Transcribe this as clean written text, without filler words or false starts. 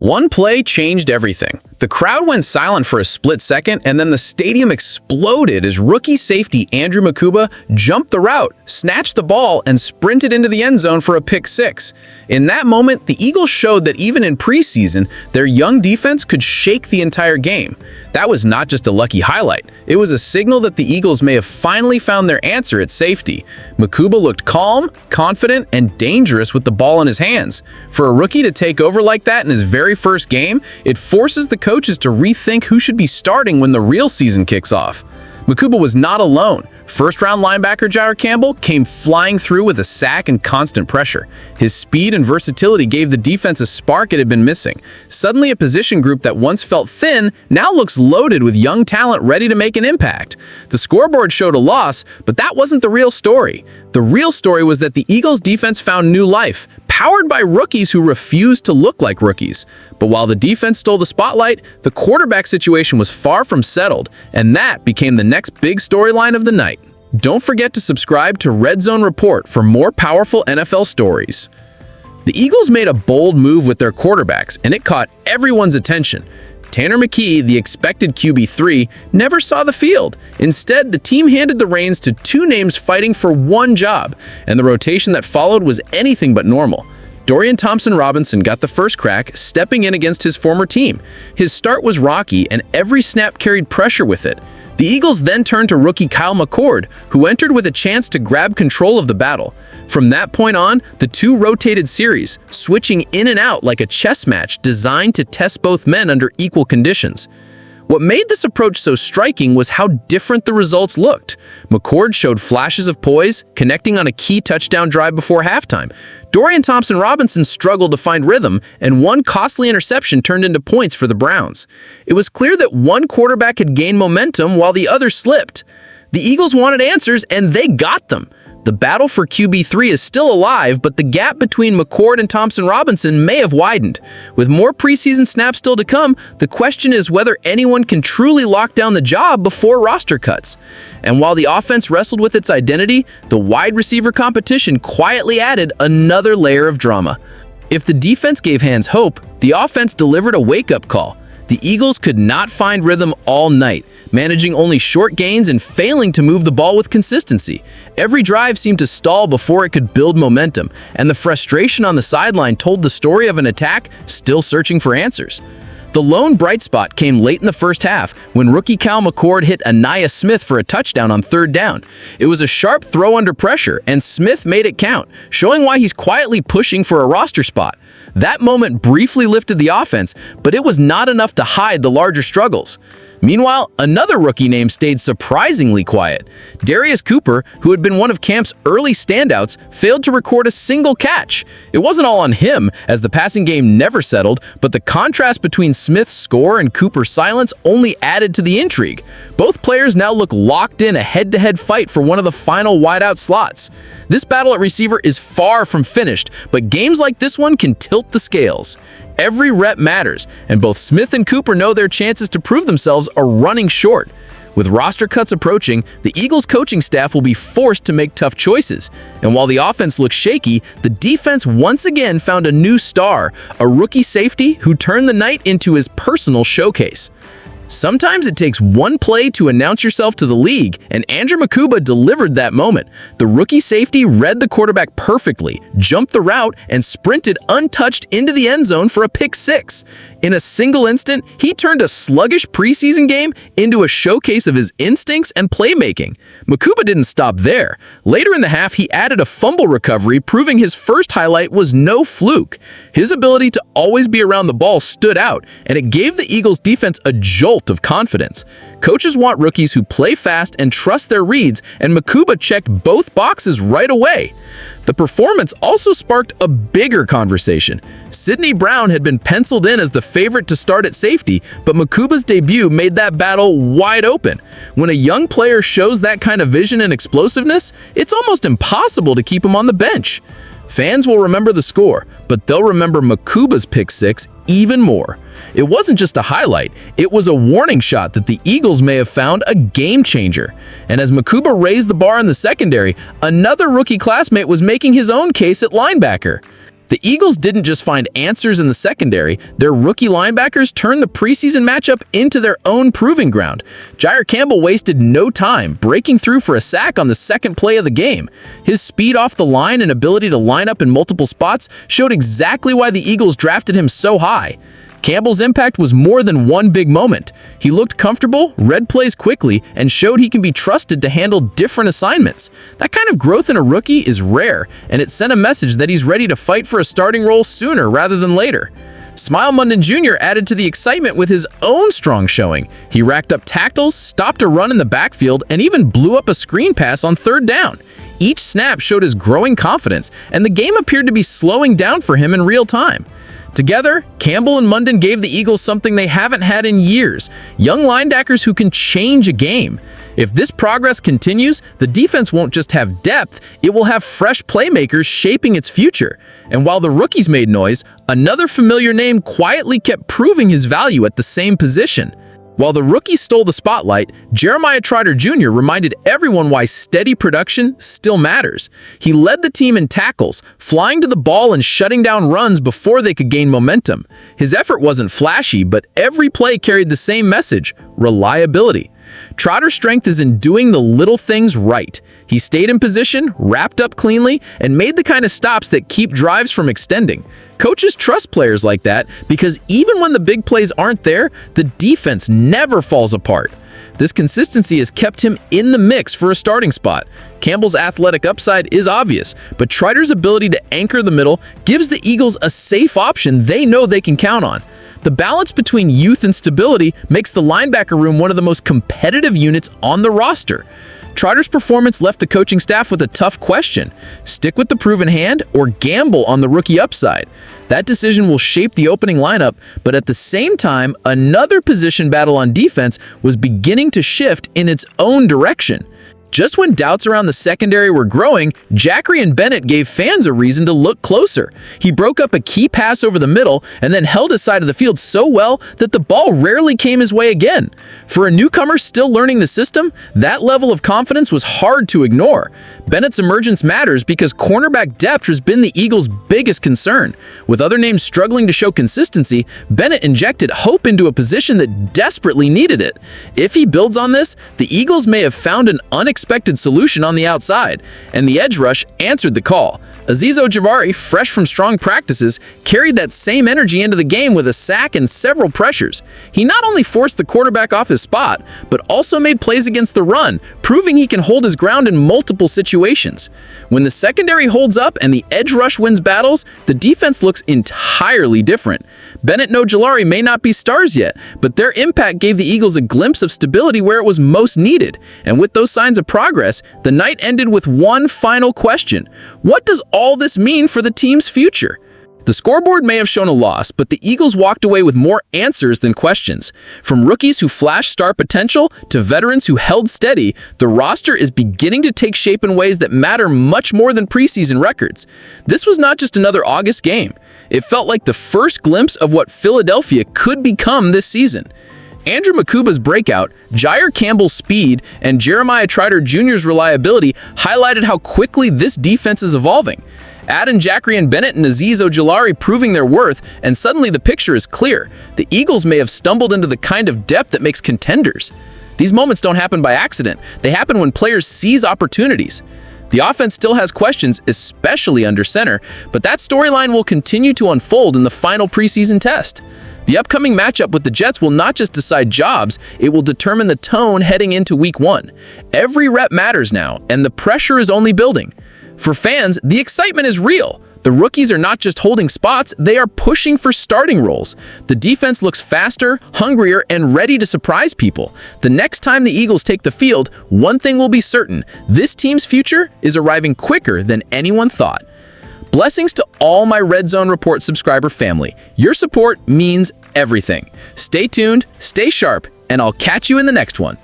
One play changed everything. The crowd went silent for a split second, and then the stadium exploded as rookie safety Andrew Makuba jumped the route, snatched the ball, and sprinted into the end zone for a pick six. In that moment, the Eagles showed that even in preseason, their young defense could shake the entire game. That was not just a lucky highlight. It was a signal that the Eagles may have finally found their answer at safety. Makuba looked calm, confident, and dangerous with the ball in his hands. For a rookie to take over like that in his very first game, it forces the coaches to rethink who should be starting when the real season kicks off. Makuba was not alone. First-round linebacker Campbell came flying through with a sack and constant pressure. His speed and versatility gave the defense a spark it had been missing. Suddenly, a position group that once felt thin now looks loaded with young talent ready to make an impact. The scoreboard showed a loss, but that wasn't the real story. The real story was that the Eagles' defense found new life, powered by rookies who refused to look like rookies. But while the defense stole the spotlight, the quarterback situation was far from settled, and that became the next big storyline of the night. Don't forget to subscribe to Red Zone Report for more powerful NFL stories. The Eagles made a bold move with their quarterbacks, and it caught everyone's attention. Tanner McKee, the expected QB3, never saw the field. Instead, the team handed the reins to two names fighting for one job, and the rotation that followed was anything but normal. Dorian Thompson-Robinson got the first crack, stepping in against his former team. His start was rocky, and every snap carried pressure with it. The Eagles then turned to rookie Kyle McCord, who entered with a chance to grab control of the battle. From that point on, the two rotated series, switching in and out like a chess match designed to test both men under equal conditions. What made this approach so striking was how different the results looked. McCord showed flashes of poise, connecting on a key touchdown drive before halftime. Dorian Thompson-Robinson struggled to find rhythm, and one costly interception turned into points for the Browns. It was clear that one quarterback had gained momentum while the other slipped. The Eagles wanted answers, and they got them. The battle for QB3 is still alive, but the gap between McCord and Thompson-Robinson may have widened. With more preseason snaps still to come, the question is whether anyone can truly lock down the job before roster cuts. And while the offense wrestled with its identity, the wide receiver competition quietly added another layer of drama. If the defense gave hands hope, the offense delivered a wake-up call. The Eagles could not find rhythm all night, managing only short gains and failing to move the ball with consistency. Every drive seemed to stall before it could build momentum, and the frustration on the sideline told the story of an attack still searching for answers. The lone bright spot came late in the first half when rookie Kyle McCord hit Anaya Smith for a touchdown on third down. It was a sharp throw under pressure, and Smith made it count, showing why he's quietly pushing for a roster spot. That moment briefly lifted the offense, but it was not enough to hide the larger struggles. Meanwhile, another rookie name stayed surprisingly quiet. Darius Cooper, who had been one of camp's early standouts, failed to record a single catch. It wasn't all on him, as the passing game never settled, but the contrast between Smith's score and Cooper's silence only added to the intrigue. Both players now look locked in a head-to-head fight for one of the final wideout slots. This battle at receiver is far from finished, but games like this one can tilt the scales. Every rep matters, and both Smith and Cooper know their chances to prove themselves are running short. With roster cuts approaching, the Eagles coaching staff will be forced to make tough choices. And while the offense looks shaky, the defense once again found a new star, a rookie safety who turned the night into his personal showcase. Sometimes it takes one play to announce yourself to the league, and Andrew Makuba delivered that moment. The rookie safety read the quarterback perfectly, jumped the route, and sprinted untouched into the end zone for a pick six. In a single instant, he turned a sluggish preseason game into a showcase of his instincts and playmaking. Makuba didn't stop there. Later in the half, he added a fumble recovery, proving his first highlight was no fluke. His ability to always be around the ball stood out, and it gave the Eagles' defense a jolt of confidence. Coaches want rookies who play fast and trust their reads, and Makuba checked both boxes right away. The performance also sparked a bigger conversation. Sidney Brown had been penciled in as the favorite to start at safety, but Makuba's debut made that battle wide open. When a young player shows that kind of vision and explosiveness, it's almost impossible to keep him on the bench. Fans will remember the score, but they'll remember Makuba's pick six even more. It wasn't just a highlight, it was a warning shot that the Eagles may have found a game changer. And as Makuba raised the bar in the secondary, another rookie classmate was making his own case at linebacker. The Eagles didn't just find answers in the secondary, their rookie linebackers turned the preseason matchup into their own proving ground. Jair Campbell wasted no time, breaking through for a sack on the second play of the game. His speed off the line and ability to line up in multiple spots showed exactly why the Eagles drafted him so high. Campbell's impact was more than one big moment. He looked comfortable, read plays quickly, and showed he can be trusted to handle different assignments. That kind of growth in a rookie is rare, and it sent a message that he's ready to fight for a starting role sooner rather than later. Smile Mundon Jr. added to the excitement with his own strong showing. He racked up tackles, stopped a run in the backfield, and even blew up a screen pass on third down. Each snap showed his growing confidence, and the game appeared to be slowing down for him in real time. Together, Campbell and Mundon gave the Eagles something they haven't had in years: young linebackers who can change a game. If this progress continues, the defense won't just have depth, it will have fresh playmakers shaping its future. And while the rookies made noise, another familiar name quietly kept proving his value at the same position. While the rookies stole the spotlight, Trotter Jr. reminded everyone why steady production still matters. He led the team in tackles, flying to the ball and shutting down runs before they could gain momentum. His effort wasn't flashy, but every play carried the same message: reliability. Trotter's strength is in doing the little things right. He stayed in position, wrapped up cleanly, and made the kind of stops that keep drives from extending. Coaches trust players like that because even when the big plays aren't there, the defense never falls apart. This consistency has kept him in the mix for a starting spot. Campbell's athletic upside is obvious, but Trotter's ability to anchor the middle gives the Eagles a safe option they know they can count on. The balance between youth and stability makes the linebacker room one of the most competitive units on the roster. Trotter's performance left the coaching staff with a tough question: stick with the proven hand or gamble on the rookie upside? That decision will shape the opening lineup, but at the same time, another position battle on defense was beginning to shift in its own direction. Just when doubts around the secondary were growing, Jakorian Bennett gave fans a reason to look closer. He broke up a key pass over the middle and then held his side of the field so well that the ball rarely came his way again. For a newcomer still learning the system, that level of confidence was hard to ignore. Bennett's emergence matters because cornerback depth has been the Eagles' biggest concern. With other names struggling to show consistency, Bennett injected hope into a position that desperately needed it. If he builds on this, the Eagles may have found an unexpected solution on the outside, and the edge rush answered the call. Azeez Ojulari, fresh from strong practices, carried that same energy into the game with a sack and several pressures. He not only forced the quarterback off his spot, but also made plays against the run, proving he can hold his ground in multiple situations. When the secondary holds up and the edge rush wins battles, the defense looks entirely different. Bennett and Ojulari may not be stars yet, but their impact gave the Eagles a glimpse of stability where it was most needed. And with those signs of progress, the night ended with one final question: what does all this mean for the team's future? The scoreboard may have shown a loss, but the Eagles walked away with more answers than questions. From rookies who flashed star potential to veterans who held steady, the roster is beginning to take shape in ways that matter much more than preseason records. This was not just another August game. It felt like the first glimpse of what Philadelphia could become this season. Andrew Makuba's breakout, Jair Campbell's speed, and Trotter Jr.'s reliability highlighted how quickly this defense is evolving. Add in Jakorian Bennett and Azeez Ojulari proving their worth, and suddenly the picture is clear. The Eagles may have stumbled into the kind of depth that makes contenders. These moments don't happen by accident. They happen when players seize opportunities. The offense still has questions, especially under center, but that storyline will continue to unfold in the final preseason test. The upcoming matchup with the Jets will not just decide jobs, it will determine the tone heading into Week 1. Every rep matters now, and the pressure is only building. For fans, the excitement is real. The rookies are not just holding spots, they are pushing for starting roles. The defense looks faster, hungrier, and ready to surprise people. The next time the Eagles take the field, one thing will be certain: this team's future is arriving quicker than anyone thought. Blessings to all my Red Zone Report subscriber family. Your support means everything. Stay tuned, stay sharp, and I'll catch you in the next one.